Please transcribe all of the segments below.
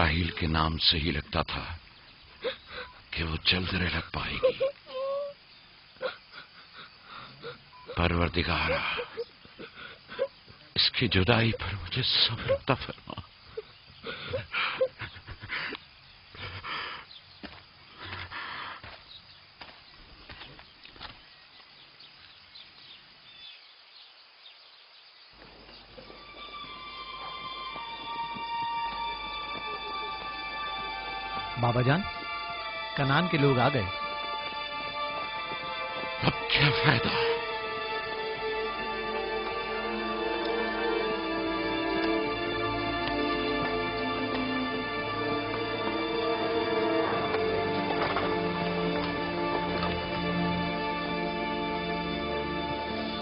راہیل کے نام سے ہی لگتا تھا کہ وہ جلد رہ پائے گی۔ پروردگارا، اس کی جدائی پر مجھے صبر عطا فرما۔ بابا جان، کنان کے لوگ آ گئے۔ اب کیا فائدہ؟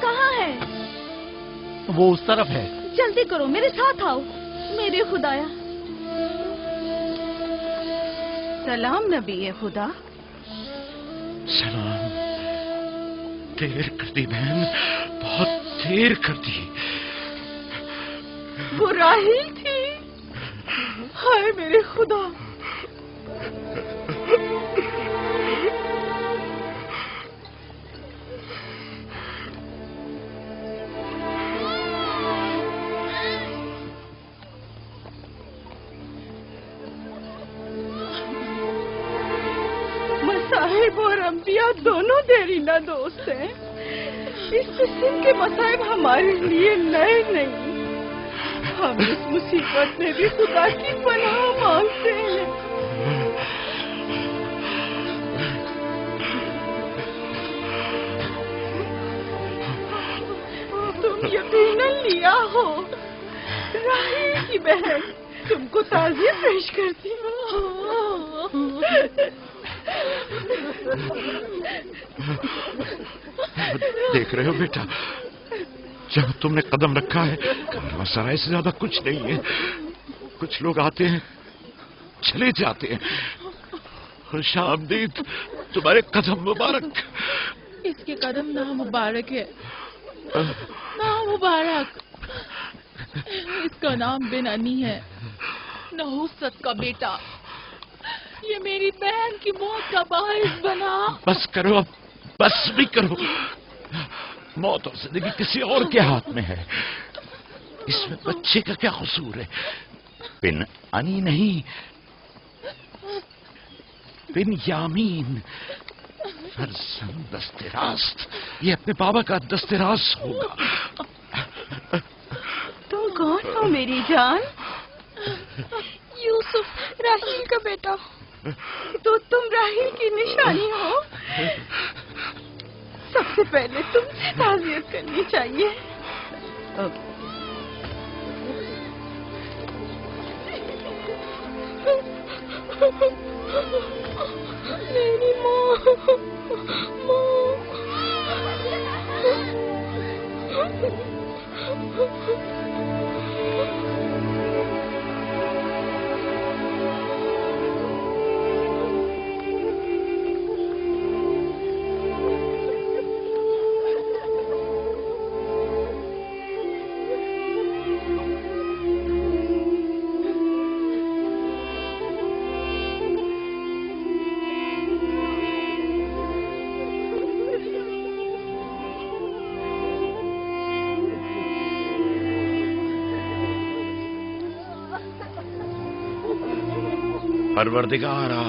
کہاں ہے؟ وہ اس طرف ہے۔ جلدی کرو، میرے ساتھ آؤ۔ میرے خدایا۔ سلام نبی خدا۔ سلام۔ دیر کر دی بہن، بہت دیر کر دی۔ وہ راہیل تھی؟ ہائے میرے خدا! مصائب اور انبیاء دونوں دیرینہ دوست ہیں۔ اس قسم کے مصائب ہمارے لیے نئے نہیں۔ ہم اس مصیبت میں بھی خدا کی پناہ مانگتے ہیں۔ تم یقیناً لیا ہو، راہیل کی بہن تم کو تعزیت پیش کرتی ہوں۔ دیکھ رہے ہو بیٹا، جہاں تم نے قدم رکھا ہے کارواں سرائے سے زیادہ کچھ نہیں ہے۔ کچھ لوگ آتے ہیں، چلے جاتے ہیں۔ خوش آمدید تمہارے قدم مبارک۔ اس کے قدم نامبارک ہے، نامبارک۔ اس کا نام بن انی ہے، نحوست کا بیٹا۔ یہ میری بہن کی موت کا باعث بنا۔ بس کرو، اب بس بھی کرو۔ موت اور زندگی کسی اور کے ہاتھ میں ہے۔ اس میں بچے کا کیا قصور ہے؟ بن انی نہیں، بن یامین، فرزند دست راست۔ یہ اپنے بابا کا دست راست ہوگا۔ تم کون ہو میری جان؟ یوسف، راہیل کا بیٹا۔ تو تم راہیل کی نشانی ہو؟ سب سے پہلے تم سے تعزیت کرنی چاہیے۔ میری ماں، پروردگارا،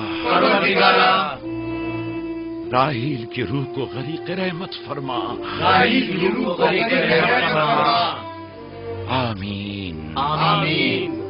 راہیل کی روح کو غریق رحمت فرما۔ راہیل کی روح کو غریق رحمت فرما۔ آمین آمین۔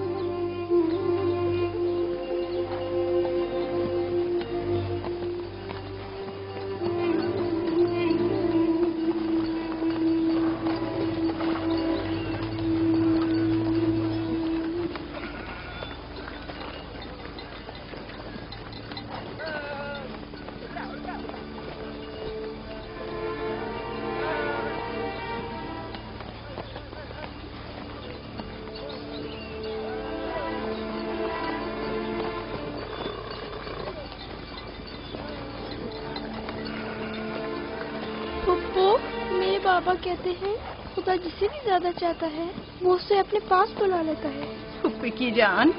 بابا کہتے ہیں خدا جسے بھی زیادہ چاہتا ہے وہ اسے اپنے پاس بلا لیتا ہے۔ پھپھی کی جان،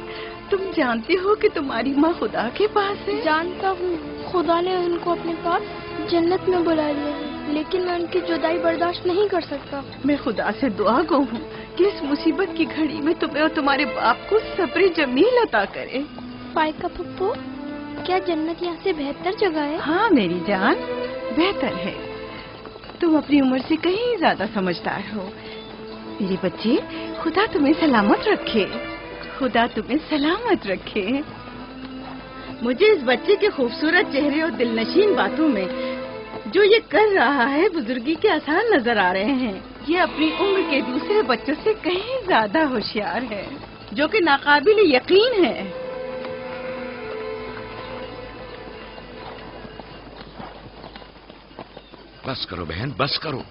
تم جانتی ہو کہ تمہاری ماں خدا کے پاس ہے؟ جانتا ہوں، خدا نے ان کو اپنے پاس جنت میں بلا لیا ہے، لیکن میں ان کی جدائی برداشت نہیں کر سکتا۔ میں خدا سے دعا گو ہوں کہ اس مصیبت کی گھڑی میں تمہیں اور تمہارے باپ کو صبر جمیل عطا کرے۔ فائقہ پھپھو، کیا جنت یہاں سے بہتر جگہ ہے؟ ہاں میری جان، بہتر ہے۔ تم اپنی عمر سے کہیں زیادہ سمجھدار ہو میرے بچے۔ خدا تمہیں سلامت رکھے، خدا تمہیں سلامت رکھے۔ مجھے اس بچے کے خوبصورت چہرے اور دلنشین باتوں میں جو یہ کر رہا ہے بزرگی کے آثار نظر آ رہے ہیں۔ یہ اپنی عمر کے دوسرے بچوں سے کہیں زیادہ ہوشیار ہے، جو کہ ناقابل یقین ہے۔ بس کرو بہن، بس کرو۔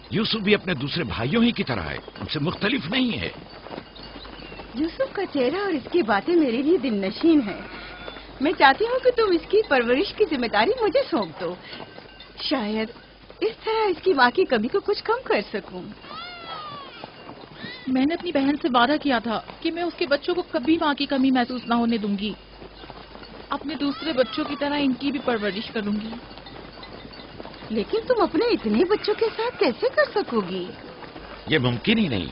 یوسف بھی اپنے دوسرے بھائیوں ہی کی طرح ہے، ان سے مختلف نہیں ہے۔ یوسف کا چہرہ اور اس کی باتیں میرے لیے دل نشین ہیں۔ میں چاہتی ہوں کہ تم اس کی پرورش کی ذمہ داری مجھے سونپ دو، شاید اس طرح اس کی ماں کی کمی کو کچھ کم کر سکوں۔ میں نے اپنی بہن سے وعدہ کیا تھا کہ میں اس کے بچوں کو کبھی ماں کی کمی محسوس نہ ہونے دوں گی۔ اپنے دوسرے بچوں کی طرح ان کی بھی پرورش کروں گی۔ لیکن تم اپنے اتنے بچوں کے ساتھ کیسے کر سکو گی؟ یہ ممکن ہی نہیں۔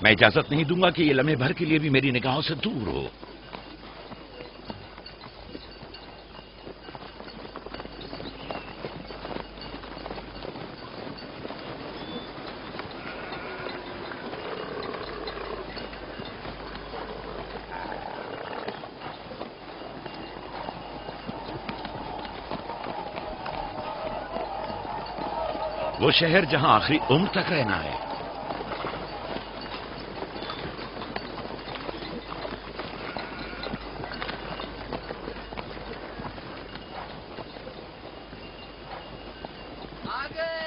میں اجازت نہیں دوں گا کہ یہ لمحے بھر کے لیے بھی میری نگاہوں سے دور ہو۔ وہ شہر جہاں آخری عمر تک رہنا ہے۔ آگے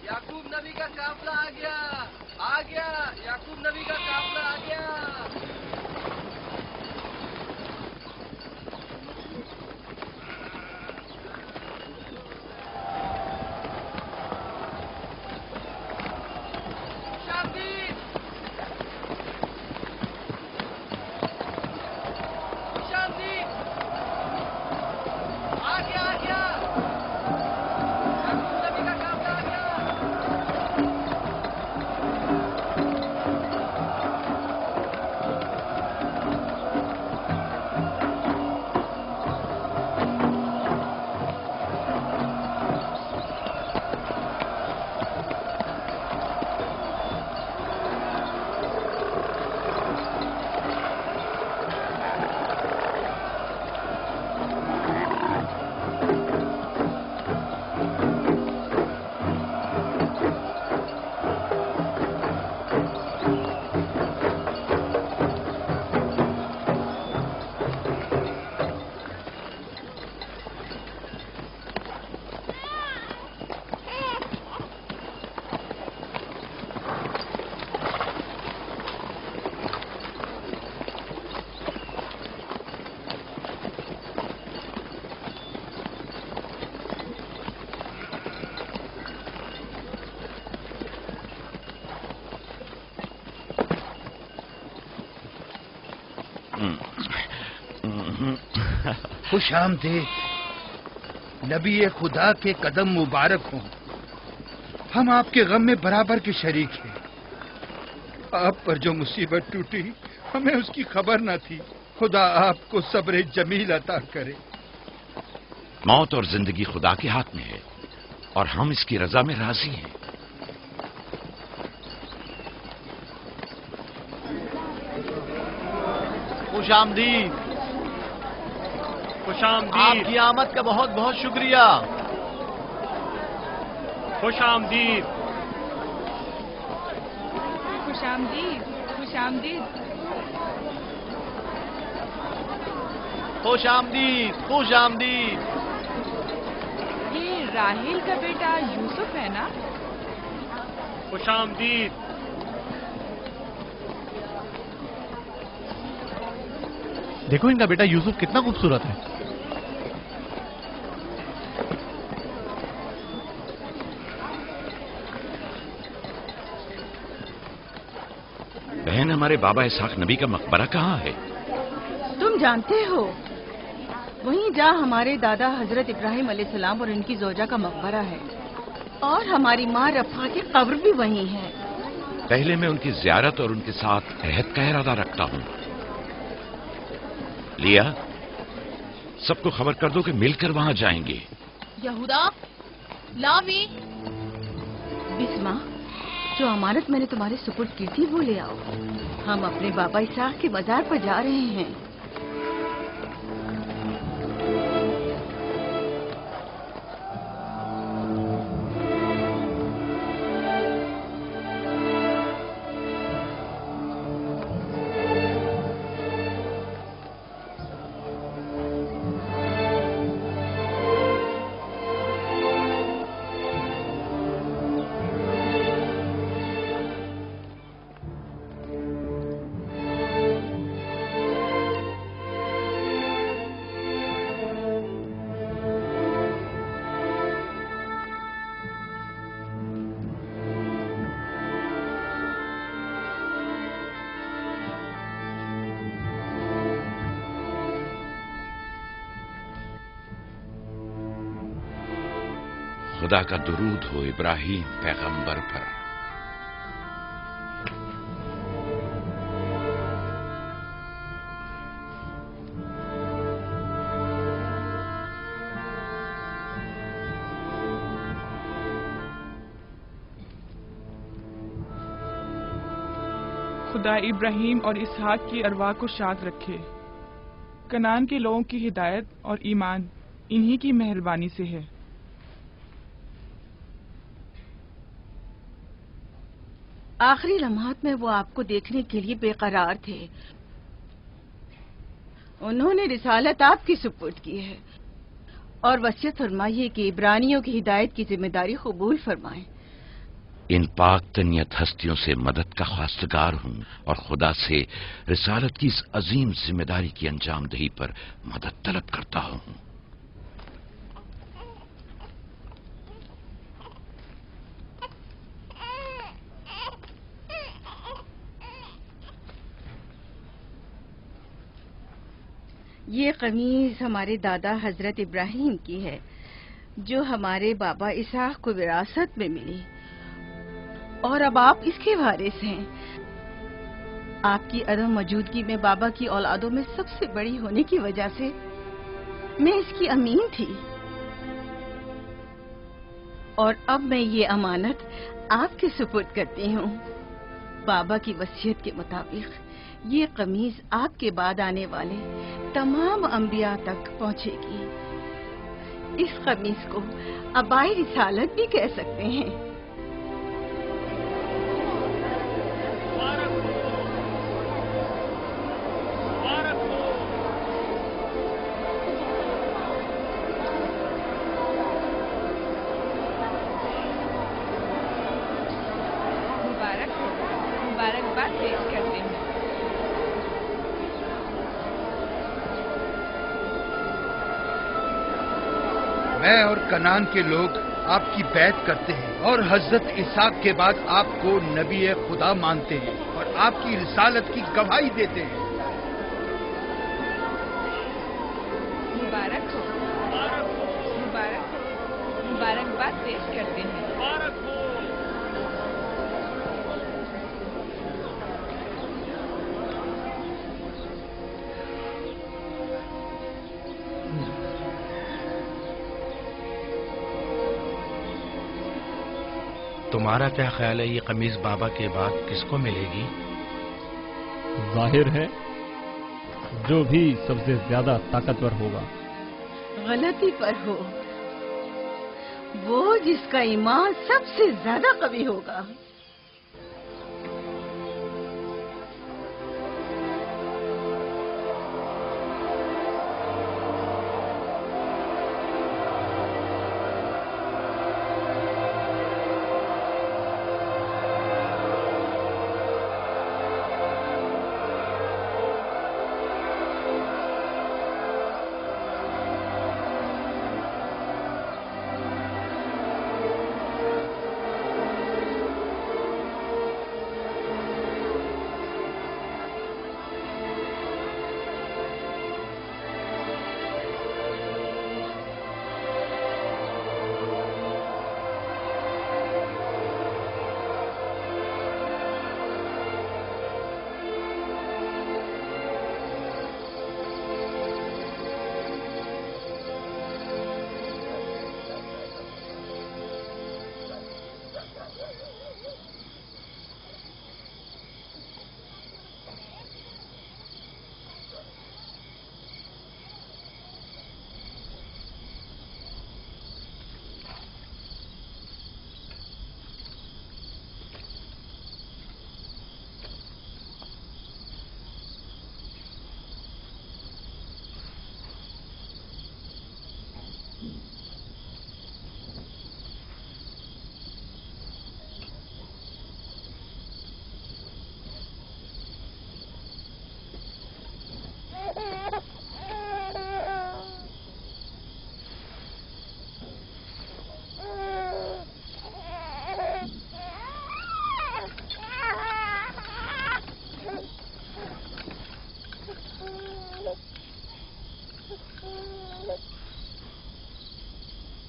یعقوب نبی کا قافلہ آ گیا، آ گیا یعقوب نبی کا قافلہ آ گیا۔ خوش آمدید، نبی خدا کے قدم مبارک ہوں۔ ہم آپ کے غم میں برابر کے شریک ہیں۔ آپ پر جو مصیبت ٹوٹی ہمیں اس کی خبر نہ تھی۔ خدا آپ کو صبر جمیل عطا کرے۔ موت اور زندگی خدا کے ہاتھ میں ہے اور ہم اس کی رضا میں راضی ہیں۔ خوش آمدید، خوش آمدید، آپ کی آمد کا بہت بہت شکریہ۔ خوش آمدید، خوش آمدید، خوش آمدید۔ خوش آمدید، خوش آمدید۔ یہ راہیل کا بیٹا یوسف ہے نا؟ خوش آمدید، دیکھو ان کا بیٹا یوسف کتنا خوبصورت ہے۔ بہن، ہمارے بابا اسحاق نبی کا مقبرہ کہاں ہے؟ جانتے ہو وہیں جہاں ہمارے دادا حضرت ابراہیم علیہ السلام اور ان کی زوجہ کا مقبرہ ہے، اور ہماری ماں رفا کی قبر بھی وہیں ہے۔ پہلے میں ان کی زیارت اور ان کے ساتھ عہد کا ارادہ رکھتا ہوں۔ لیا، سب کو خبر کر دو کہ مل کر وہاں جائیں گے۔ یہودا، لاوی، بسما، جو امانت میں نے تمہارے سپرد کی تھی وہ لے آؤ۔ ہم اپنے بابا اسحاق کے مزار پر جا رہے ہیں۔ خدا کا درود ہو ابراہیم پیغمبر پر۔ خدا ابراہیم اور اسحاق کی ارواح کو شاد رکھے۔ کنعان کے لوگوں کی ہدایت اور ایمان انہی کی مہربانی سے ہے۔ آخری لمحات میں وہ آپ کو دیکھنے کے لیے بے قرار تھے۔ انہوں نے رسالت آپ کی سپرد کی ہے اور وصیت فرمائی ہے کہ عبرانیوں کی ہدایت کی ذمہ داری قبول فرمائیں۔ ان پاک تنیت ہستیوں سے مدد کا خواستگار ہوں اور خدا سے رسالت کی اس عظیم ذمہ داری کی انجام دہی پر مدد طلب کرتا ہوں۔ یہ قمیض ہمارے دادا حضرت ابراہیم کی ہے جو ہمارے بابا اسحاق کو وراثت میں ملی، اور اب آپ اس کے وارث ہیں۔ آپ کی عدم موجودگی میں بابا کی اولادوں میں سب سے بڑی ہونے کی وجہ سے میں اس کی امین تھی، اور اب میں یہ امانت آپ کے سپرد کرتی ہوں۔ بابا کی وصیت کے مطابق یہ قمیض آپ کے بعد آنے والے تمام انبیاء تک پہنچے گی۔ اس قمیض کو عبائے رسالت بھی کہہ سکتے ہیں۔ مبارکباد پیش کرتے ہیں۔ میں اور کنعان کے لوگ آپ کی بیعت کرتے ہیں اور حضرت اسحاق کے بعد آپ کو نبی خدا مانتے ہیں اور آپ کی رسالت کی گواہی دیتے ہیں۔ مبارک ہو، مبارک ہو، مبارکباد پیش کرتے ہیں۔ تمہارا کیا خیال ہے یہ قمیض بابا کے بعد کس کو ملے گی؟ ظاہر ہے جو بھی سب سے زیادہ طاقتور ہوگا۔ غلطی پر ہو، وہ جس کا ایمان سب سے زیادہ قوی ہوگا۔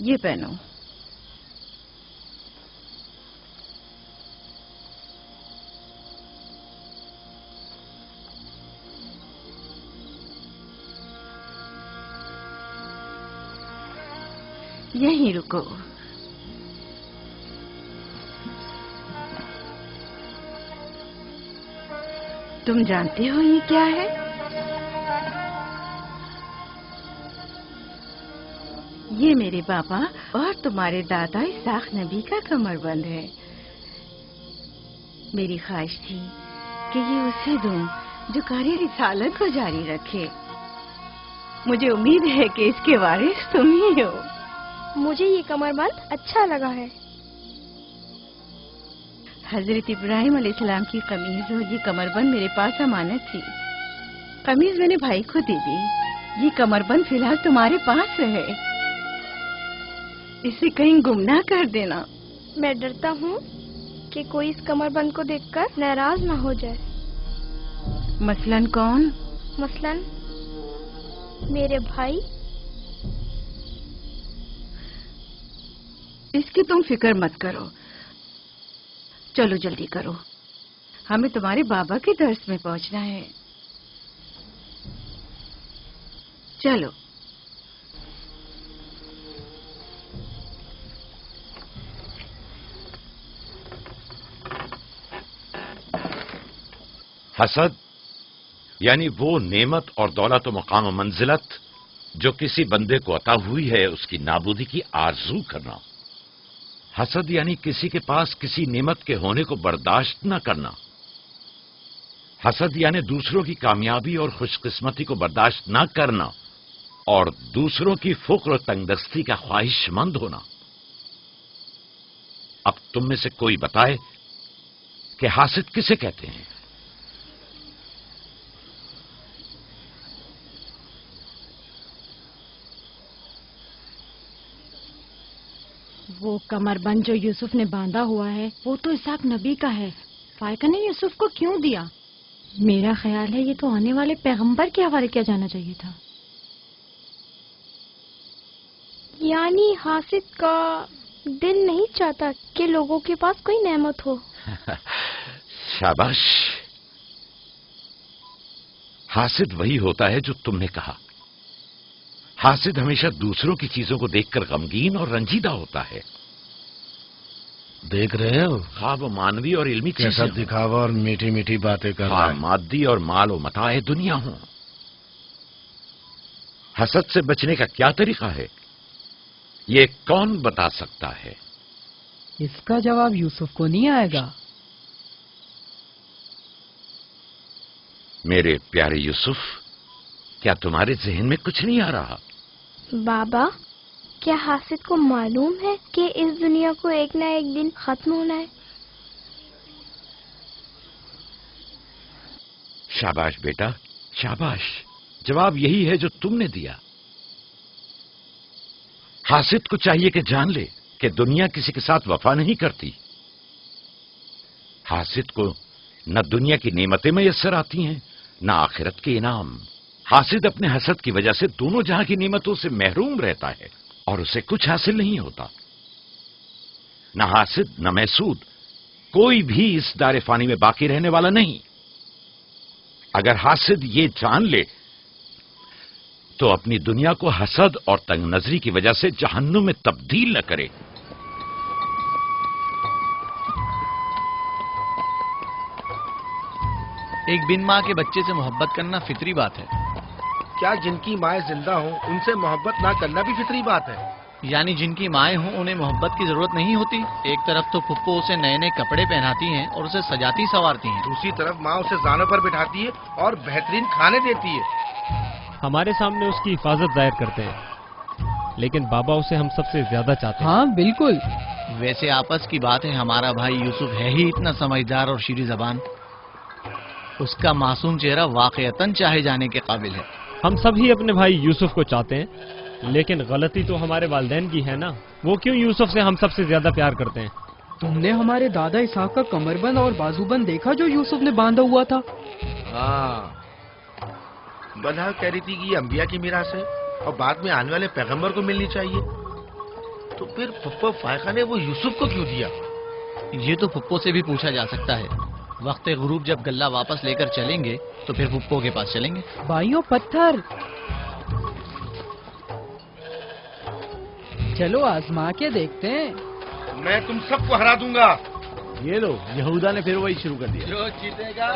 یہ پہنو. یہیں رکو. تم جانتے ہو یہ کیا ہے؟ یہ میرے بابا اور تمہارے دادا اسحاق نبی کا کمر بند ہے. میری خواہش تھی کہ یہ اسے دوں جو کار رسالت کو جاری رکھے. مجھے امید ہے کہ اس کے وارث تم ہی ہو. مجھے یہ کمر بند اچھا لگا ہے. حضرت ابراہیم علیہ السلام کی قمیض اور یہ کمر بند میرے پاس امانت تھی. قمیض میں نے بھائی کو دے دی. یہ کمر بند فی الحال تمہارے پاس رہے. اسے کہیں گم نہ کر دینا. میں ڈرتا ہوں کہ کوئی اس کمر بند کو دیکھ کر ناراض نہ ہو جائے. مثلاً کون؟ مثلاً میرے بھائی. اس کی تم فکر مت کرو. چلو جلدی کرو، ہمیں تمہارے بابا کے درس میں پہنچنا ہے. چلو. حسد یعنی وہ نعمت اور دولت و مقام و منزلت جو کسی بندے کو عطا ہوئی ہے اس کی نابودی کی آرزو کرنا. حسد یعنی کسی کے پاس کسی نعمت کے ہونے کو برداشت نہ کرنا. حسد یعنی دوسروں کی کامیابی اور خوش قسمتی کو برداشت نہ کرنا اور دوسروں کی فقر و تنگدستی کا خواہش مند ہونا. اب تم میں سے کوئی بتائے کہ حاسد کسے کہتے ہیں؟ وہ کمر بند جو یوسف نے باندھا ہوا ہے وہ تو اسحاق نبی کا ہے. فائقہ نے یوسف کو کیوں دیا؟ میرا خیال ہے یہ تو آنے والے پیغمبر کے حوالے کیا جانا چاہیے تھا. یعنی حاسد کا دل نہیں چاہتا کہ لوگوں کے پاس کوئی نعمت ہو. شاباش. حاسد وہی ہوتا ہے جو تم نے کہا. حاسد ہمیشہ دوسروں کی چیزوں کو دیکھ کر غمگین اور رنجیدہ ہوتا ہے. دیکھ رہے ہو ہاں وہ مانوی اور علمی کیسا چیزیں دکھاوا اور میٹھی میٹھی باتیں کر رہا ہے. مادی اور مال و متاع دنیا ہوں. حسد سے بچنے کا کیا طریقہ ہے یہ کون بتا سکتا ہے؟ اس کا جواب یوسف کو نہیں آئے گا. میرے پیارے یوسف، کیا تمہارے ذہن میں کچھ نہیں آ رہا؟ بابا، کیا حاسد کو معلوم ہے کہ اس دنیا کو ایک نہ ایک دن ختم ہونا ہے؟ شاباش بیٹا، شاباش. جواب یہی ہے جو تم نے دیا. حاسد کو چاہیے کہ جان لے کہ دنیا کسی کے ساتھ وفا نہیں کرتی. حاسد کو نہ دنیا کی نعمتیں میسر آتی ہیں نہ آخرت کے انعام. حاسد اپنے حسد کی وجہ سے دونوں جہاں کی نعمتوں سے محروم رہتا ہے اور اسے کچھ حاصل نہیں ہوتا. نہ حاسد نہ محسود، کوئی بھی اس دار فانی میں باقی رہنے والا نہیں. اگر حاسد یہ جان لے تو اپنی دنیا کو حسد اور تنگ نظری کی وجہ سے جہنم میں تبدیل نہ کرے. ایک بن ماں کے بچے سے محبت کرنا فطری بات ہے. کیا جن کی مائیں زندہ ہوں ان سے محبت نہ کرنا بھی فطری بات ہے؟ یعنی جن کی مائیں ہوں انہیں محبت کی ضرورت نہیں ہوتی. ایک طرف تو پھپھو اسے نئے نئے کپڑے پہناتی ہیں اور اسے سجاتی سنوارتی ہیں، دوسری طرف ماں اسے زانوں پر بٹھاتی ہے اور بہترین کھانے دیتی ہے. ہمارے سامنے اس کی حفاظت ظاہر کرتے ہیں لیکن بابا اسے ہم سب سے زیادہ چاہتے ہیں. ہاں بالکل. ویسے آپس کی بات ہے ہمارا بھائی یوسف ہے ہی اتنا سمجھدار اور شیریں زبان. اس کا معصوم چہرہ واقعتاً چاہے جانے کے قابل ہے. ہم سب ہی اپنے بھائی یوسف کو چاہتے ہیں لیکن غلطی تو ہمارے والدین کی ہے نا. وہ کیوں یوسف سے ہم سب سے زیادہ پیار کرتے ہیں؟ تم نے ہمارے دادا اسحاق کا کمر بند اور بازو بند دیکھا جو یوسف نے باندھا ہوا تھا؟ ہاں، بلہا کہہ رہی تھی کہ یہ انبیاء کی میراث ہے اور بعد میں آنے والے پیغمبر کو ملنی چاہیے. تو پھر پھپھو فائقہ نے وہ یوسف کو کیوں دیا؟ یہ تو پھپھو سے بھی پوچھا جا سکتا ہے. وقت غروب جب گلہ واپس لے کر چلیں گے تو پھر پھپھو کے پاس چلیں گے. بھائیوں پتھر، چلو آزما کے دیکھتے ہیں. میں تم سب کو ہرا دوں گا. یہ لو، یہودا نے پھر وہی شروع کر دیا. جو جیتے گا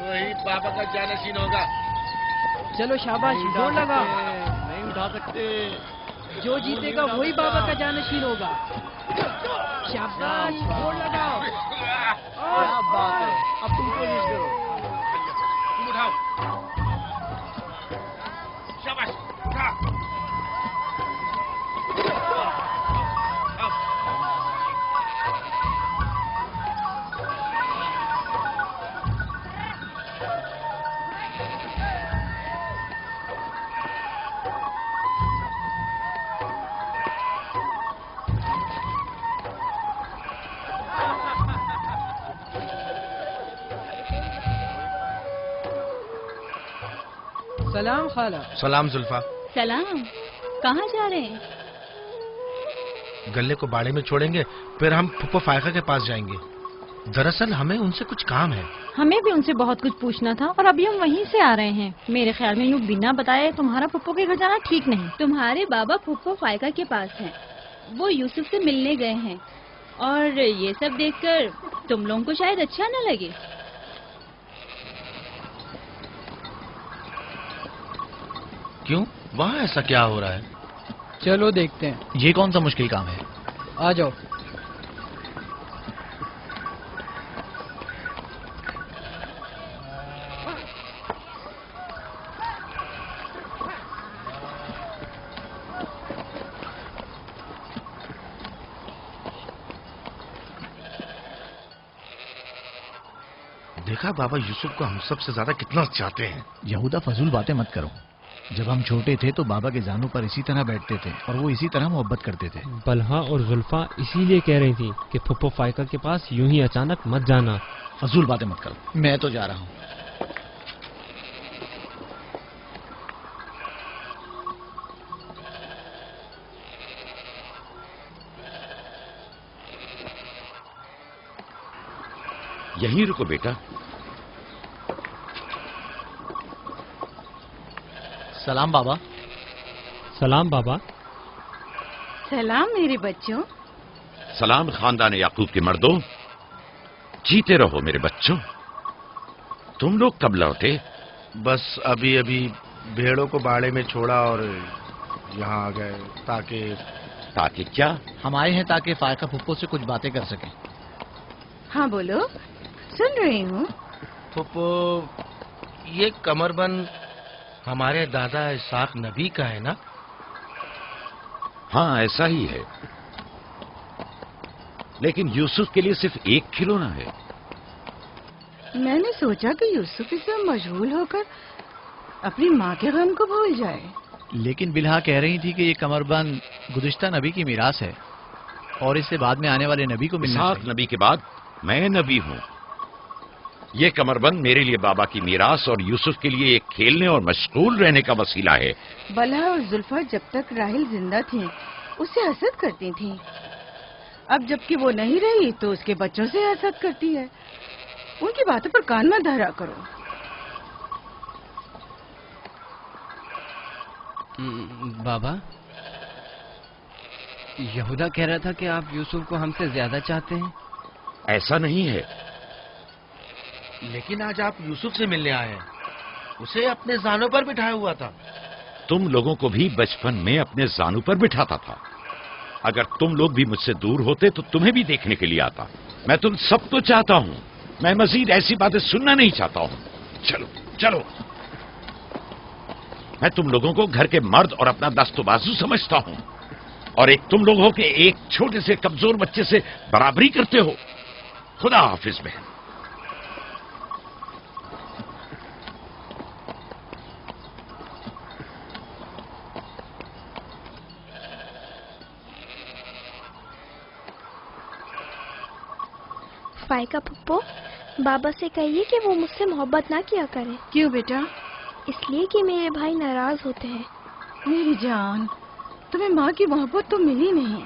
وہی بابا کا جانشین ہوگا. چلو شاباش، زور لگا. نہیں اٹھا سکتے. جو جیتے گا وہی بابا کا جانشین ہوگا. شاباش، زور لگاؤ. کیا بات ہے، اب تم کوشش کرو. تم اٹھاؤ. شاباش اٹھا. سلام خالہ. سلام زلفا. سلام. کہاں جا رہے ہیں؟ گلے کو باڑے میں چھوڑیں گے، پھر ہم پھپھو فائقہ کے پاس جائیں گے. دراصل ہمیں ان سے کچھ کام ہے. ہمیں بھی ان سے بہت کچھ پوچھنا تھا اور ابھی ہم وہیں سے آ رہے ہیں. میرے خیال میں یوں بنا بتائے تمہارا پھپھو کے گھر جانا ٹھیک نہیں. تمہارے بابا پھپھو فائقہ کے پاس ہیں، وہ یوسف سے ملنے گئے ہیں، اور یہ سب دیکھ کر تم لوگوں کو شاید اچھا نہ لگے. کیوں؟ وہاں ایسا کیا ہو رہا ہے؟ چلو دیکھتے ہیں. یہ کون سا مشکل کام ہے؟ آ جاؤ. دیکھا بابا یوسف کو ہم سب سے زیادہ کتنا چاہتے ہیں. یہودا فضول باتیں مت کرو. جب ہم چھوٹے تھے تو بابا کے زانوں پر اسی طرح بیٹھتے تھے اور وہ اسی طرح محبت کرتے تھے. بلہا اور زلفا اسی لیے کہہ رہی تھی کہ پھپھو فائقہ کے پاس یوں ہی اچانک مت جانا. فضول باتیں مت کرو. میں تو جا رہا ہوں. یہیں رکو بیٹا. سلام بابا. سلام بابا. سلام میرے بچوں. سلام خاندان یعقوب کے مردوں. جیتے رہو میرے بچوں. تم لوگ کب لوٹے؟ بس ابھی ابھی بھیڑوں کو باڑے میں چھوڑا اور یہاں آ گئے. تاکہ کیا؟ ہم آئے ہیں تاکہ فائقہ پھپھو سے کچھ باتیں کر سکیں. ہاں بولو، سن رہی ہوں. پھپھو، یہ کمر بند ہمارے دادا اسحاق نبی کا ہے نا؟ ہاں ایسا ہی ہے، لیکن یوسف کے لیے صرف ایک کھلونا ہے. میں نے سوچا کہ یوسف اس میں مشغول ہو کر اپنی ماں کے غم کو بھول جائے. لیکن بلہا کہہ رہی تھی کہ یہ کمر بند گزشتہ نبی کی میراث ہے اور اس سے بعد میں آنے والے نبی کو ملنا اسحاق چاہیے. نبی کے بعد میں نبی ہوں. یہ کمر بند میرے لیے بابا کی میراث اور یوسف کے لیے ایک کھیلنے اور مشغول رہنے کا وسیلہ ہے. بلہا اور زلفا جب تک راحل زندہ تھیں اسے حسد کرتی تھیں. اب جبکہ وہ نہیں رہی تو اس کے بچوں سے حسد کرتی ہے. ان کی باتوں پر کان مت دھرا کرو. بابا، یہودا کہہ رہا تھا کہ آپ یوسف کو ہم سے زیادہ چاہتے ہیں. ایسا نہیں ہے. لیکن آج آپ یوسف سے ملنے آئے ہیں. اسے اپنے زانوں پر بٹھایا ہوا تھا. تم لوگوں کو بھی بچپن میں اپنے زانوں پر بٹھاتا تھا. اگر تم لوگ بھی مجھ سے دور ہوتے تو تمہیں بھی دیکھنے کے لیے آتا. میں تم سب کو چاہتا ہوں. میں مزید ایسی باتیں سننا نہیں چاہتا ہوں. چلو چلو. میں تم لوگوں کو گھر کے مرد اور اپنا دست و بازو سمجھتا ہوں، اور ایک تم لوگ ہو کہ ایک چھوٹے سے کمزور بچے سے برابری کرتے ہو. خدا حافظ بہن. فائقہ پھپھو، بابا سے کہیے کہ وہ مجھ سے محبت نہ کیا کرے. کیوں بیٹا؟ اس لیے کہ میرے بھائی ناراض ہوتے ہیں. میری جان، تمہیں ماں کی محبت تو ملی نہیں.